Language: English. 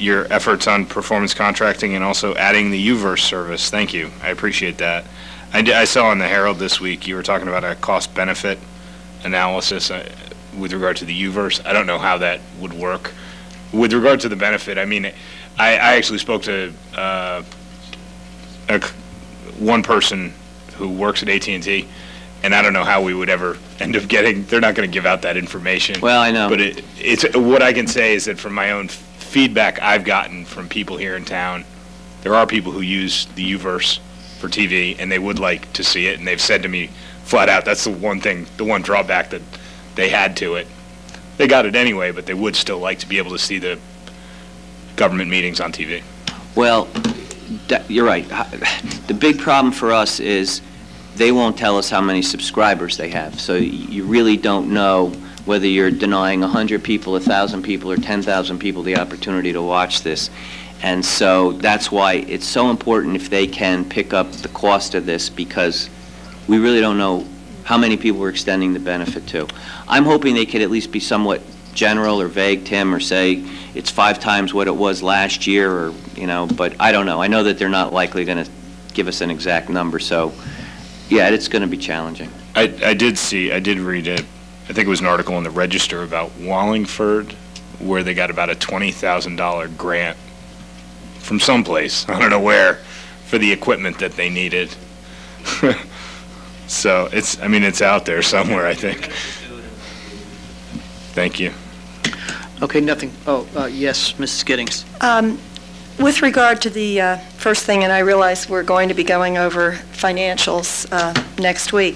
your efforts on performance contracting and also adding the U-Verse service. Thank you. I appreciate that. I saw in the Herald this week you were talking about a cost-benefit analysis with regard to the U-Verse. I don't know how that would work. With regard to the benefit, I mean, I actually spoke to one person who works at AT&T, and I don't know how we would ever end up getting, they're not going to give out that information. Well, I know. But it's what I can say is that from my own feedback I've gotten from people here in town, there are people who use the U-Verse for TV, and they would like to see it, and they've said to me flat out, that's the one thing, the one drawback that they had to it. They got it anyway, but they would still like to be able to see the government meetings on TV. Well, you're right. The big problem for us is they won't tell us how many subscribers they have. So you really don't know whether you're denying 100 people, 1,000 people, or 10,000 people the opportunity to watch this. And so that's why it's so important if they can pick up the cost of this, because we really don't know how many people we're extending the benefit to. I'm hoping they could at least be somewhat general or vague, Tim, or say it's 5 times what it was last year, or, you know, but I don't know. I know that they're not likely going to give us an exact number, so yeah, it's going to be challenging. I did read it, I think it was an article in the Register about Wallingford, where they got about a $20,000 grant from someplace, I don't know where, for the equipment that they needed. So it's out there somewhere, I think. Thank you. Okay, nothing. Oh, yes, Mrs. Giddings. With regard to the first thing, and I realize we're going to be going over financials next week,